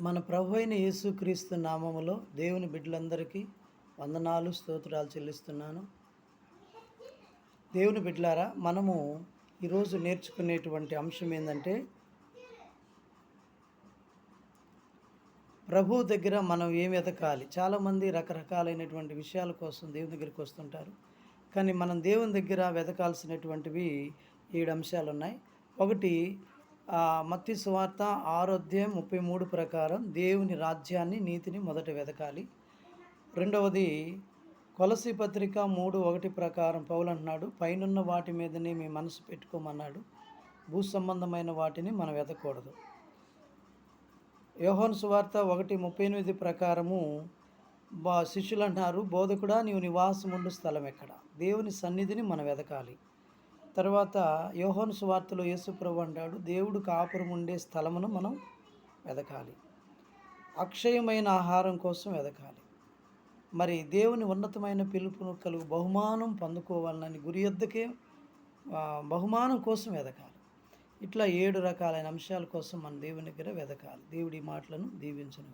మన ప్రభు అయిన యేసుక్రీస్తు నామములో దేవుని బిడ్డలందరికీ వందనాలు స్తోత్రాలు చెల్లిస్తున్నాను. దేవుని బిడ్డలారా, మనము ఈరోజు నేర్చుకునేటువంటి అంశం ఏంటంటే, ప్రభు దగ్గర మనం ఏం వెతకాలి. చాలామంది రకరకాలైనటువంటి విషయాల కోసం దేవుని దగ్గరికి వస్తుంటారు. కానీ మనం దేవుని దగ్గర వెతకాల్సినటువంటివి 7 అంశాలు ఉన్నాయి. ఒకటి, మత్తయి సువార్త 6:33 ప్రకారం దేవుని రాజ్యాన్ని, నీతిని మొదట వెతకాలి. రెండవది, కొలస్సీ పత్రిక 3:1 ప్రకారం పౌలు అంటున్నాడు, పైనున్న వాటి మీదనే మీ మనసు పెట్టుకోమన్నాడు, భూ సంబంధమైన వాటిని మనం వెతకూడదు. యోహాను సువార్త 1:38 ప్రకారము శిష్యులు అంటున్నారు, బోధకుడా నీవు నివాసముండు స్థలం ఎక్కడ? దేవుని సన్నిధిని మనం వెతకాలి. తర్వాత యోహాను సువార్తలో యేసుప్రభు అంటాడు, దేవుడు కాపురం ఉండే స్థలమును మనం వెతకాలి. అక్షయమైన ఆహారం కోసం వెతకాలి. మరి దేవుని ఉన్నతమైన పిలుపును కలుగు బహుమానం పొందుకోవాలని గురి యొద్దకే బహుమానం కోసం వెతకాలి. ఇట్లా 7 రకాలైన అంశాల కోసం మన దేవుని దగ్గర వెతకాలి. దేవుడి మాటలను దీవించును.